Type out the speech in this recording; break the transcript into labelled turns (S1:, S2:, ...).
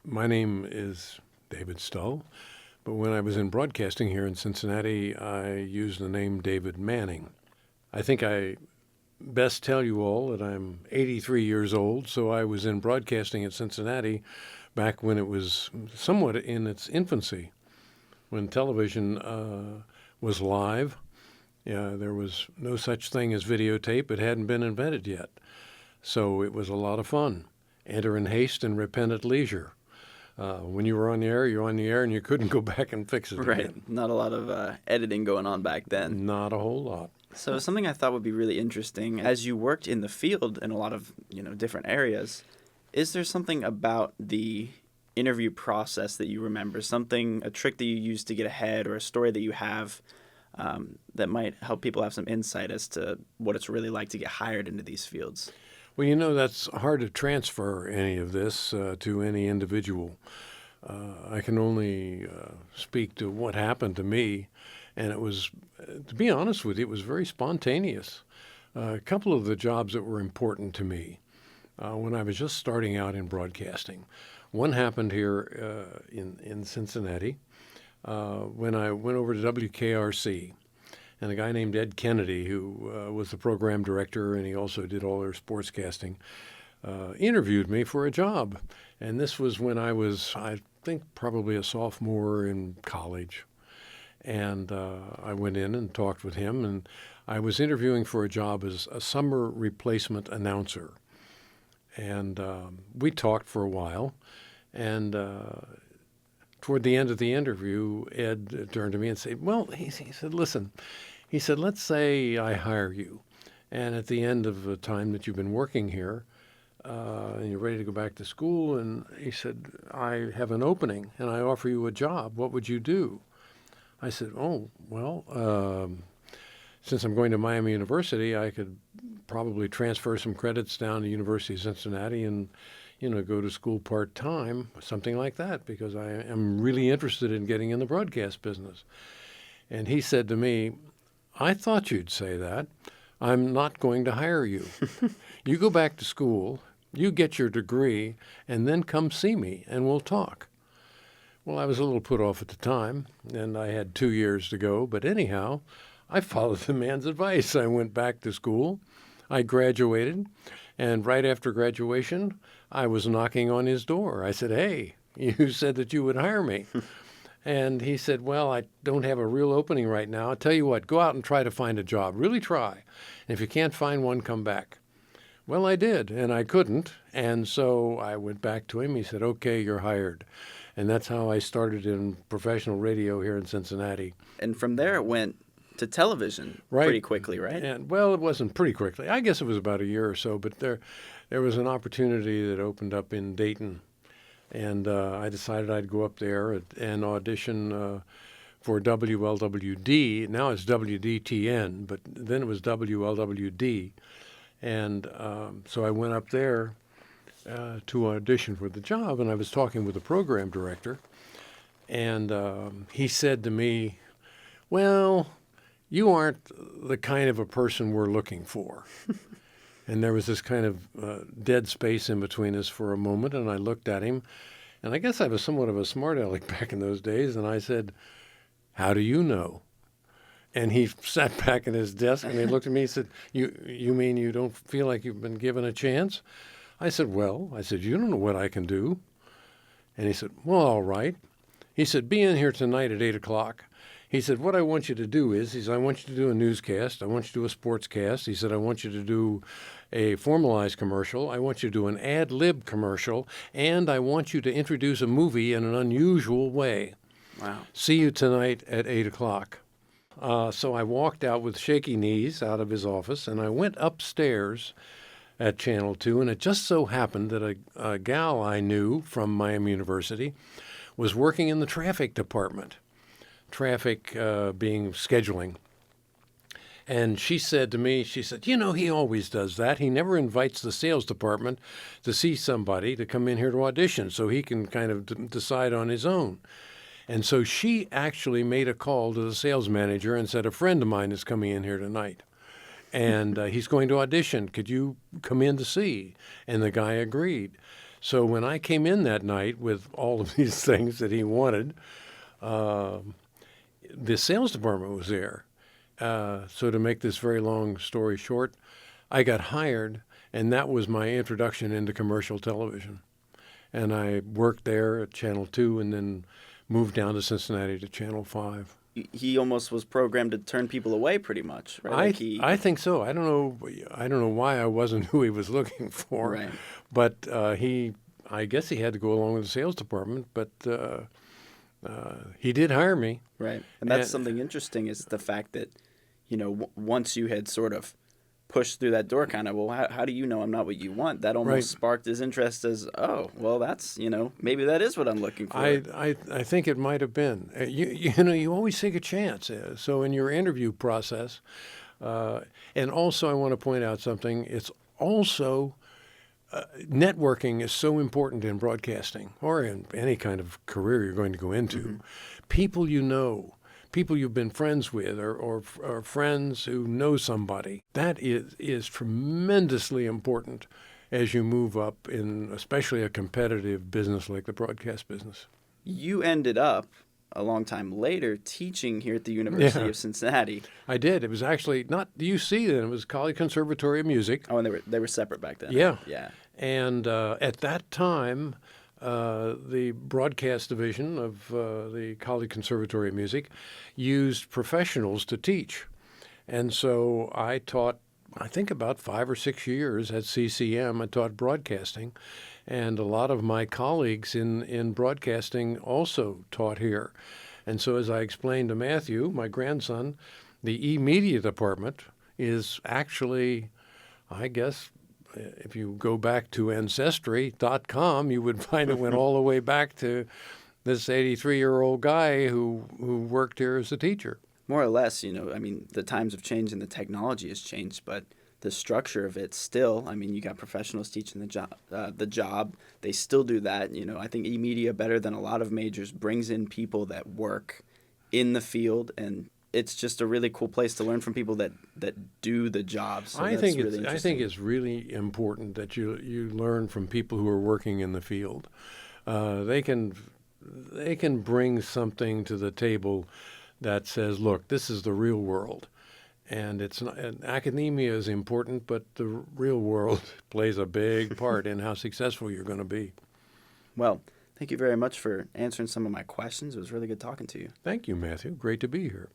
S1: My name is David Stull, but when I was in broadcasting here in Cincinnati, I used the name David Manning. I think I best tell you all that I'm 83 years old, so I was in broadcasting at Cincinnati back when it was somewhat in its infancy, when television was live. Yeah, there was no such thing as videotape. It hadn't been invented yet. So it was a lot of fun. Enter in haste and repent at leisure. When you were on the air, you're on the air, and you couldn't go back and fix it
S2: Right.
S1: again.
S2: Not a lot of editing going on back then.
S1: Not a whole lot.
S2: So something I thought would be really interesting, as you worked in the field in a lot of different areas, is there something about the interview process that you remember, a trick that you used to get ahead, or a story that you have that might help people have some insight as to what it's really like to get hired into these fields?
S1: Well, that's hard to transfer any of this to any individual. I can only speak to what happened to me, and it was, to be honest with you, it was very spontaneous. A couple of the jobs that were important to me when I was just starting out in broadcasting. One happened here in Cincinnati when I went over to WKRC. And a guy named Ed Kennedy, who was the program director, and he also did all their sportscasting, interviewed me for a job. And this was when I was, I think, probably a sophomore in college. And I went in and talked with him, and I was interviewing for a job as a summer replacement announcer. And we talked for a while, and toward the end of the interview, Ed turned to me and said, he said, listen, he said, let's say I hire you. And at the end of the time that you've been working here, and you're ready to go back to school, and he said, I have an opening and I offer you a job. What would you do? I said, since I'm going to Miami University, I could probably transfer some credits down to University of Cincinnati and go to school part-time, something like that, because I am really interested in getting in the broadcast business. And he said to me, I thought you'd say that. I'm not going to hire you. You go back to school, you get your degree, and then come see me, and we'll talk. Well, I was a little put off at the time, and I had 2 years to go. But anyhow, I followed the man's advice. I went back to school. I graduated. And right after graduation, I was knocking on his door. I said, hey, you said that you would hire me. And he said, well, I don't have a real opening right now. I'll tell you what, go out and try to find a job. Really try. And if you can't find one, come back. Well, I did, and I couldn't. And so I went back to him. He said, okay, you're hired. And that's how I started in professional radio here in Cincinnati.
S2: And from there, it went to television pretty quickly, right?
S1: And, well, it wasn't pretty quickly. I guess it was about a year or so, but there was an opportunity that opened up in Dayton, and I decided I'd go up there and audition for WLWD. Now it's WDTN, but then it was WLWD. And so I went up there to audition for the job, and I was talking with the program director, and he said to me, well, you aren't the kind of a person we're looking for. And there was this kind of dead space in between us for a moment, and I looked at him, and I guess I was somewhat of a smart aleck back in those days, and I said, how do you know? And he sat back at his desk, and he looked at me and said, you mean you don't feel like you've been given a chance? I said, you don't know what I can do. And he said, well, all right. He said, be in here tonight at 8 o'clock. He said, what I want you to do is I want you to do a newscast. I want you to do a sportscast. He said, I want you to do a formalized commercial. I want you to do an ad-lib commercial. And I want you to introduce a movie in an unusual way.
S2: Wow.
S1: See you tonight at 8 o'clock. So I walked out with shaky knees out of his office, and I went upstairs at Channel 2, and it just so happened that a gal I knew from Miami University was working in the traffic department, traffic being scheduling. And she said to me, he always does that. He never invites the sales department to see somebody to come in here to audition so he can kind of decide on his own. And so she actually made a call to the sales manager and said, a friend of mine is coming in here tonight, and he's going to audition. Could you come in to see? And the guy agreed. So when I came in that night with all of these things that he wanted, the sales department was there. So to make this very long story short, I got hired, and that was my introduction into commercial television. And I worked there at Channel 2 and then moved down to Cincinnati to Channel 5.
S2: He almost was programmed to turn people away, pretty much, right? Like
S1: I think so. I don't know why I wasn't who he was looking for,
S2: Right.
S1: but I guess he had to go along with the sales department. But he did hire me.
S2: Right. And that's
S1: And-
S2: something interesting is the fact that, once you had sort of pushed through that door, kind of, well, how do you know I'm not what you want? That almost
S1: Right.
S2: sparked his interest as, oh, well, that's, maybe that is what I'm looking for.
S1: I think it might have been. You always take a chance. So in your interview process, and also I want to point out something. It's also networking is so important in broadcasting or in any kind of career you're going to go into.
S2: Mm-hmm.
S1: People you know, people you've been friends with, or friends who know somebody. That is tremendously important as you move up in especially a competitive business like the broadcast business.
S2: You ended up, a long time later, teaching here at the University
S1: Yeah.
S2: of Cincinnati.
S1: I did. It was actually not UC then. It was College Conservatory of Music.
S2: Oh, and they were separate back then.
S1: Yeah.
S2: Yeah.
S1: And at that time, the broadcast division of the College Conservatory of Music used professionals to teach. And so I taught, I think about 5 or 6 years at CCM. I taught broadcasting. And a lot of my colleagues in broadcasting also taught here. And so as I explained to Matthew, my grandson, the e-media department is actually, I guess, if you go back to Ancestry.com, you would find it went all the way back to this 83-year-old guy who worked here as a teacher.
S2: More or less, the times have changed and the technology has changed, but the structure of it still, you got professionals teaching the job. They still do that. I think e-media, better than a lot of majors, brings in people that work in the field, and it's just a really cool place to learn from people that do the job. So
S1: I
S2: that's
S1: think
S2: really
S1: I
S2: interesting.
S1: think it's really important that you learn from people who are working in the field. They can bring something to the table that says, look, this is the real world. And it's not, and academia is important, but the real world plays a big part in how successful you're going to be.
S2: Well, thank you very much for answering some of my questions. It was really good talking to you.
S1: Thank you, Matthew. Great to be here.